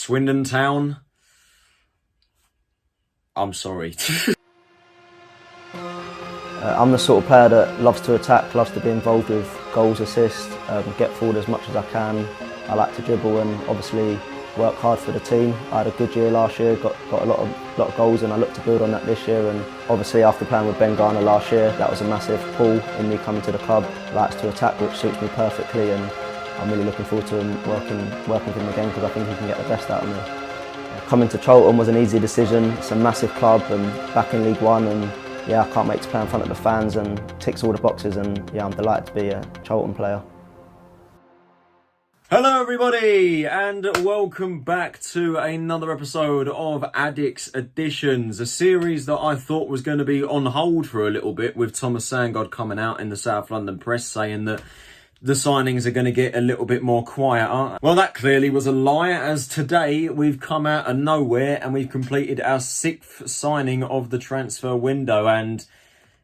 Swindon Town, I'm sorry. I'm the sort of player that loves to attack, loves to be involved with goals, assists, get forward as much as I can. I like to dribble and obviously work hard for the team. I had a good year last year, got a lot of goals, and I look to build on that this year. And obviously after playing with Ben Garner last year, that was a massive pull in me coming to the club. I like to attack, which suits me perfectly, and I'm really looking forward to working with him again because I think he can get the best out of me. Coming to Charlton was an easy decision. It's a massive club and back in League One, and yeah, I can't wait to play in front of the fans and ticks all the boxes, and yeah, I'm delighted to be a Charlton player. Hello everybody and welcome back to another episode of Addicks Editions, a series that I thought was going to be on hold for a little bit with Thomas Sandgaard coming out in the South London press saying that the signings are going to get a little bit more quieter. Well, that clearly was a lie, as today we've come out of nowhere and we've completed our 6th signing of the transfer window, and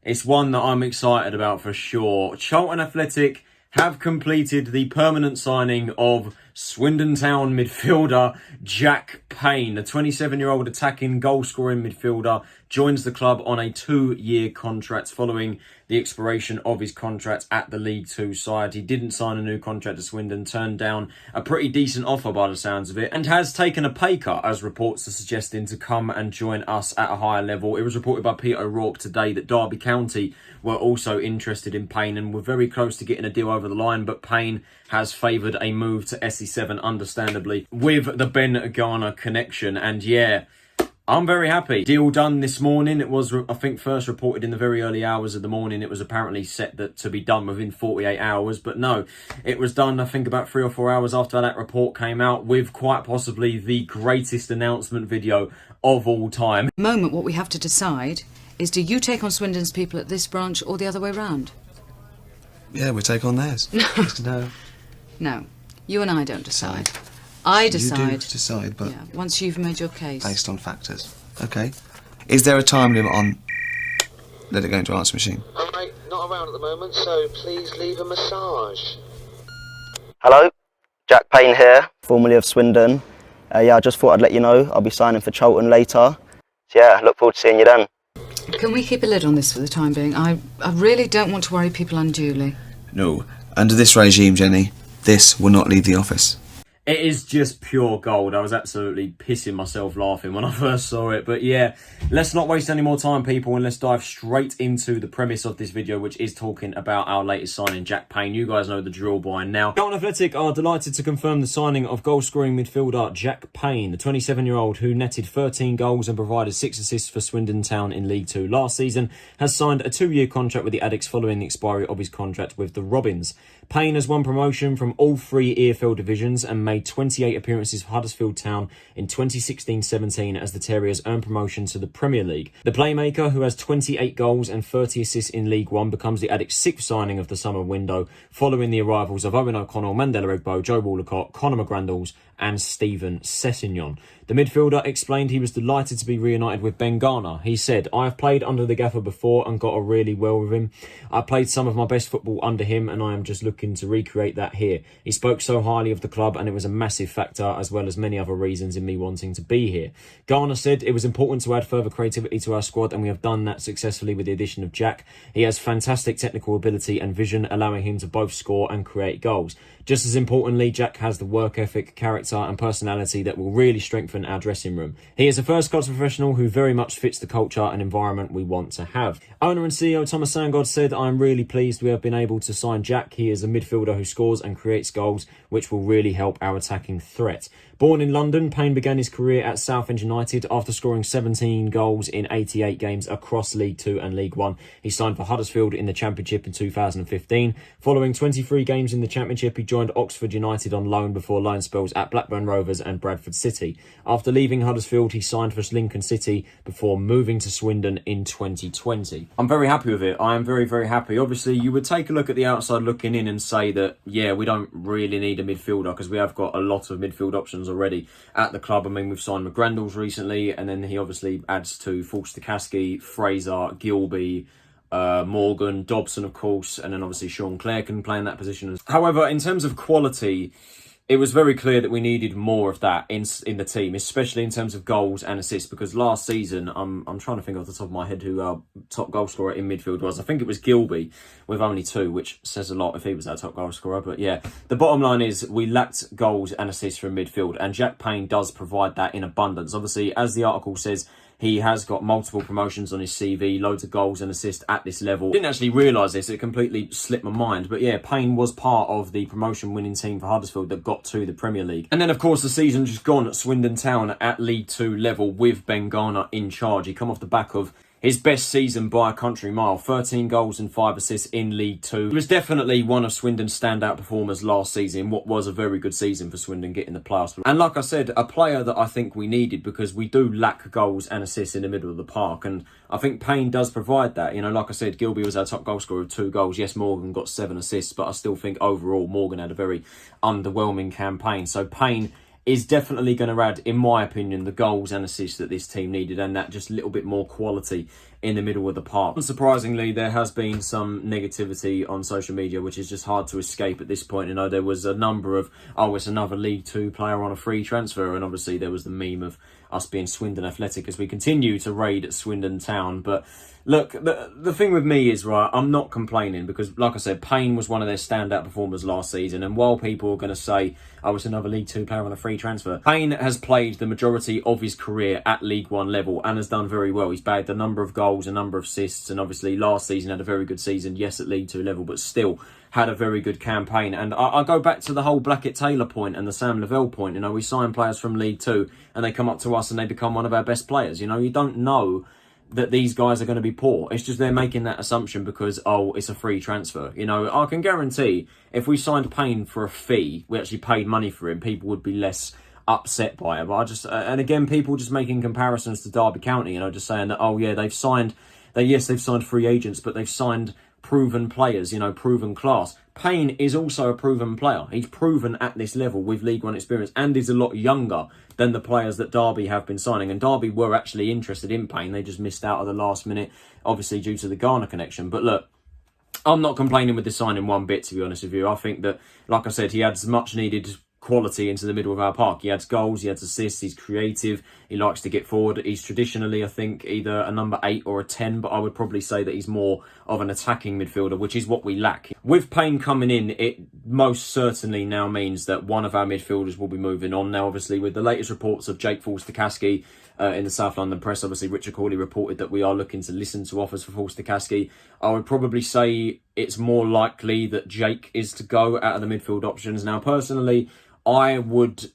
it's one that I'm excited about for sure. Charlton Athletic have completed the permanent signing of Swindon Town midfielder Jack Payne. The 27-year-old attacking goal-scoring midfielder joins the club on a 2-year contract following the expiration of his contract at the League Two side. He didn't sign a new contract to Swindon, turned down a pretty decent offer by the sounds of it, and has taken a pay cut, as reports are suggesting, to come and join us at a higher level. It was reported by Peter O'Rourke today that Derby County were also interested in Payne and were very close to getting a deal over the line, but Payne has favoured a move to SE7, understandably, with the Ben Garner connection. And yeah, I'm very happy. Deal done this morning. It was, I think, first reported in the very early hours of the morning. It was apparently set to be done within 48 hours. But no, it was done, I think, about 3 or 4 hours after that report came out, with quite possibly the greatest announcement video of all time. At the moment, what we have to decide is, do you take on Swindon's people at this branch or the other way round? Yeah, we take on theirs. No, you and I don't decide. I decide. You do decide, but yeah, once you've made your case. Based on factors. Okay. Is there a time limit on... Let it go into answer machine. Oh, mate, not around at the moment, so please leave a massage. Hello, Jack Payne here, formerly of Swindon. Yeah, I just thought I'd let you know I'll be signing for Charlton later. So yeah, look forward to seeing you then. Can we keep a lid on this for the time being? I really don't want to worry people unduly. No. Under this regime, Jenny, this will not leave the office. It is just pure gold. I was absolutely pissing myself laughing when I first saw it. But yeah, let's not waste any more time, people, and let's dive straight into the premise of this video, which is talking about our latest signing, Jack Payne. You guys know the drill by now. Charlton Athletic are delighted to confirm the signing of goal-scoring midfielder Jack Payne, the 27-year-old who netted 13 goals and provided 6 assists for Swindon Town in League Two last season, has signed a 2-year contract with the Addicks following the expiry of his contract with the Robins. Payne has won promotion from all 3 EFL divisions and made 28 appearances for Huddersfield Town in 2016-17 as the Terriers earned promotion to the Premier League. The playmaker, who has 28 goals and 30 assists in League One, becomes the Addicks' 6th signing of the summer window, following the arrivals of Owen O'Connell, Mandela Egbo, Joe Walcott, Conor McGrandles and Stephen Sessignon. The midfielder explained he was delighted to be reunited with Ben Garner. He said, "I have played under the gaffer before and got on really well with him. I played some of my best football under him and I am just looking to recreate that here. He spoke so highly of the club and it was a massive factor, as well as many other reasons in me wanting to be here." Garner said, "It was important to add further creativity to our squad and we have done that successfully with the addition of Jack. He has fantastic technical ability and vision, allowing him to both score and create goals. Just as importantly, Jack has the work ethic, character and personality that will really strengthen our dressing room. He is a first-class professional who very much fits the culture and environment we want to have." Owner and CEO Thomas Sandgaard said, "I am really pleased we have been able to sign Jack. He is a midfielder who scores and creates goals, which will really help our attacking threat." Born in London, Payne began his career at Southend United after scoring 17 goals in 88 games across League Two and League One. He signed for Huddersfield in the Championship in 2015. Following 23 games in the Championship, he joined Oxford United on loan before loan spells at Blackburn Rovers and Bradford City. After leaving Huddersfield, he signed for Lincoln City before moving to Swindon in 2020. I'm very happy with it. I am very, very happy. Obviously, you would take a look at the outside looking in and say that, yeah, we don't really need a midfielder because we have got a lot of midfield options already at the club. I mean, we've signed McGrandles recently, and then he obviously adds to Falster-Kasky, Fraser, Gilby, Morgan, Dobson, of course, and then obviously Sean Clare can play in that position. However, in terms of quality, it was very clear that we needed more of that in the team, especially in terms of goals and assists, because last season, I'm trying to think off the top of my head who our top goal scorer in midfield was. I think it was Gilby with only 2, which says a lot if he was our top goal scorer. But yeah, the bottom line is we lacked goals and assists from midfield, and Jack Payne does provide that in abundance. Obviously, as the article says, he has got multiple promotions on his CV, loads of goals and assists at this level. Didn't actually realise this, it completely slipped my mind. But yeah, Payne was part of the promotion winning team for Huddersfield that got to the Premier League. And then of course the season just gone at Swindon Town at League 2 level with Ben Garner in charge. He come off the back of his best season by a country mile, 13 goals and 5 assists in League 2. He was definitely one of Swindon's standout performers last season, what was a very good season for Swindon getting the playoffs. And like I said, a player that I think we needed, because we do lack goals and assists in the middle of the park, and I think Payne does provide that. You know, like I said, Gilby was our top goal scorer with 2 goals. Yes, Morgan got 7 assists, but I still think overall Morgan had a very underwhelming campaign. So Payne is definitely going to add, in my opinion, the goals and assists that this team needed, and that just little bit more quality in the middle of the park. Unsurprisingly, there has been some negativity on social media, which is just hard to escape at this point. You know, there was a number of, oh, it's another League 2 player on a free transfer, and obviously there was the meme of us being Swindon Athletic as we continue to raid Swindon Town. But look, the thing with me is, right, I'm not complaining, because like I said, Payne was one of their standout performers last season, and while people are going to say, oh, it's another League 2 player on a free transfer, Payne has played the majority of his career at League 1 level and has done very well. He's bagged a number of goals, a number of assists, and obviously last season had a very good season, yes, at League 2 level, but still had a very good campaign. And I go back to the whole Blackett-Taylor point and the Sam Lavelle point. You know, we sign players from League 2 and they come up to us and they become one of our best players. You know, you don't know that these guys are going to be poor. It's just they're making that assumption because, oh, it's a free transfer. You know, I can guarantee if we signed Payne for a fee, we actually paid money for him, people would be less upset by it. But I just, and again, people just making comparisons to Derby County, you know, just saying that, oh yeah, they've signed free agents, but they've signed proven players, you know, proven class. Payne is also a proven player. He's proven at this level with League 1 experience and is a lot younger than the players that Derby have been signing. And Derby were actually interested in Payne. They just missed out at the last minute, obviously due to the Garner connection. But look, I'm not complaining with the signing one bit, to be honest with you. I think that, like I said, he adds much needed quality into the middle of our park. He adds goals, he adds assists, he's creative, he likes to get forward. He's traditionally, I think, either a number 8 or a 10, but I would probably say that he's more of an attacking midfielder, which is what we lack. With Payne coming in, it most certainly now means that one of our midfielders will be moving on. Now, obviously, with the latest reports of Jake Forster-Caskey in the South London press, obviously Richard Corley reported that we are looking to listen to offers for Forster-Caskey. I would probably say it's more likely that Jake is to go out of the midfield options. Now, personally, I would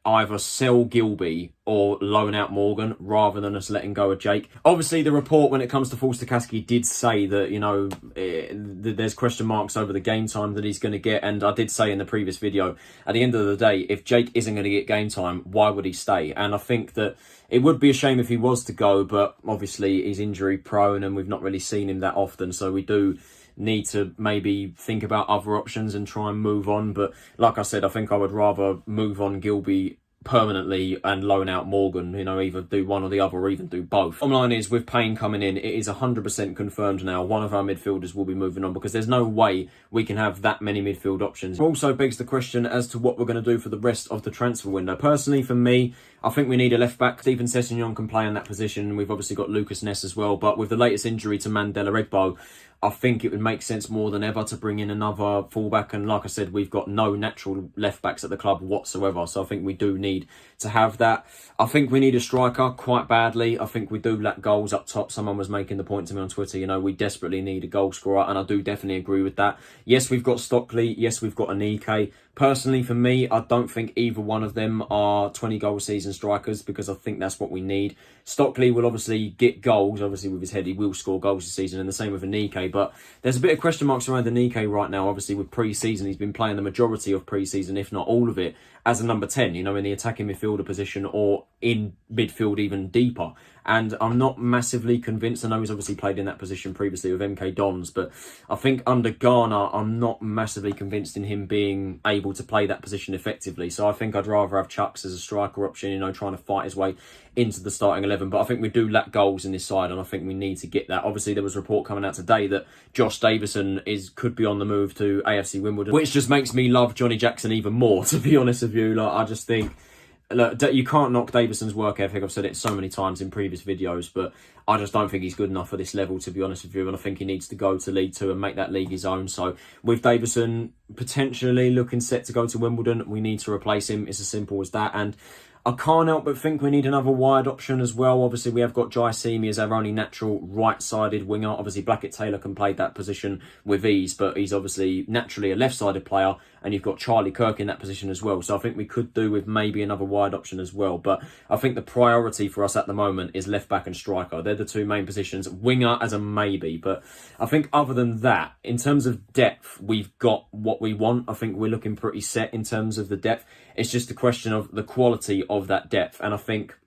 either sell Gilby or loan out Morgan rather than us letting go of Jake. Obviously, the report when it comes to Forster-Caskey did say that, you know, there's question marks over the game time that he's going to get. And I did say in the previous video, at the end of the day, if Jake isn't going to get game time, why would he stay? And I think that it would be a shame if he was to go, but obviously he's injury prone and we've not really seen him that often. So we do need to maybe think about other options and try and move on. But like I said, I think I would rather move on Gilby permanently and loan out Morgan, you know, either do one or the other or even do both. Bottom line is, with Payne coming in, it is 100% confirmed now one of our midfielders will be moving on, because there's no way we can have that many midfield options. It also begs the question as to what we're going to do for the rest of the transfer window. Personally, for me, I think we need a left back. Stephen Sessegnon can play in that position. We've obviously got Lucas Ness as well, but with the latest injury to Mandela Egbo, I think it would make sense more than ever to bring in another fullback. And like I said, we've got no natural left backs at the club whatsoever. So I think we do need to have that. I think we need a striker quite badly. I think we do lack goals up top. Someone was making the point to me on Twitter, you know, we desperately need a goal scorer. And I do definitely agree with that. Yes, we've got Stockley. Yes, we've got Anike. Personally, for me, I don't think either one of them are 20-goal season strikers, because I think that's what we need. Stockley will obviously get goals. Obviously, with his head, he will score goals this season, and the same with Anike. But there's a bit of question marks around Anike right now. Obviously, with pre-season, he's been playing the majority of pre-season, if not all of it. as a number 10, you know, in the attacking midfielder position or in midfield even deeper. And I'm not massively convinced. I know he's obviously played in that position previously with MK Dons, but I think under Garner, I'm not massively convinced in him being able to play that position effectively. So I think I'd rather have Chucks as a striker option, you know, trying to fight his way into the starting 11. But I think we do lack goals in this side, and I think we need to get that. Obviously, there was a report coming out today that Josh Davison could be on the move to AFC Wimbledon, which just makes me love Johnny Jackson even more, to be honest with you. Like, I just think, look, you can't knock Davison's work ethic. I've said it so many times in previous videos, but I just don't think he's good enough for this level, to be honest with you. And I think he needs to go to League Two and make that league his own. So with Davison potentially looking set to go to Wimbledon, we need to replace him. It's as simple as that. And I can't help but think we need another wide option as well. Obviously, we have got Jai Simi as our only natural right-sided winger. Obviously, Blackett-Taylor can play that position with ease, but he's obviously naturally a left-sided player, and you've got Charlie Kirk in that position as well. So I think we could do with maybe another wide option as well. But I think the priority for us at the moment is left-back and striker. They're the two main positions. Winger as a maybe. But I think other than that, in terms of depth, we've got what we want. I think we're looking pretty set in terms of the depth. It's just a question of the quality of that depth. And I think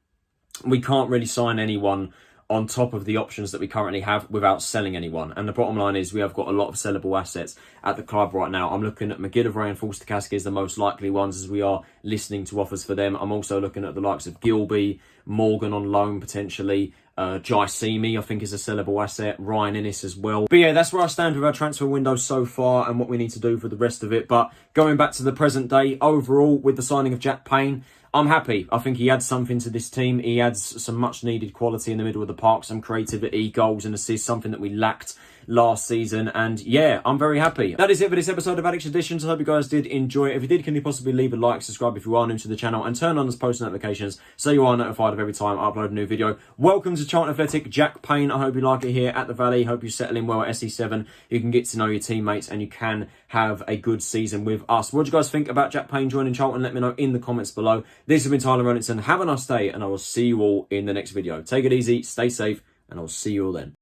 we can't really sign anyone on top of the options that we currently have without selling anyone. And the bottom line is we have got a lot of sellable assets at the club right now. I'm looking at McGillivray and Forster-Caskey as the most likely ones, as we are listening to offers for them. I'm also looking at the likes of Gilby, Morgan on loan potentially, Jai Simi I think is a sellable asset, Ryan Innes as well. But yeah, that's where I stand with our transfer window so far and what we need to do for the rest of it. But going back to the present day, overall with the signing of Jack Payne, I'm happy. I think he adds something to this team. He adds some much needed quality in the middle of the park, some creativity, goals and assists, something that we lacked last season. And yeah, I'm very happy. That is it for this episode of Addicks Editions. I hope you guys did enjoy it. If you did, can you possibly leave a like, subscribe if you are new to the channel, and turn on those post notifications so you are notified of every time I upload a new video. Welcome to Charlton Athletic, Jack Payne. I hope you like it here at the Valley. Hope you settle in well at SE7. You can get to know your teammates and you can have a good season with us. What do you guys think about Jack Payne joining Charlton? Let me know in the comments below. This has been Tyler Renington. Have a nice day, and I will see you all in the next video. Take it easy, stay safe, and I will see you all then.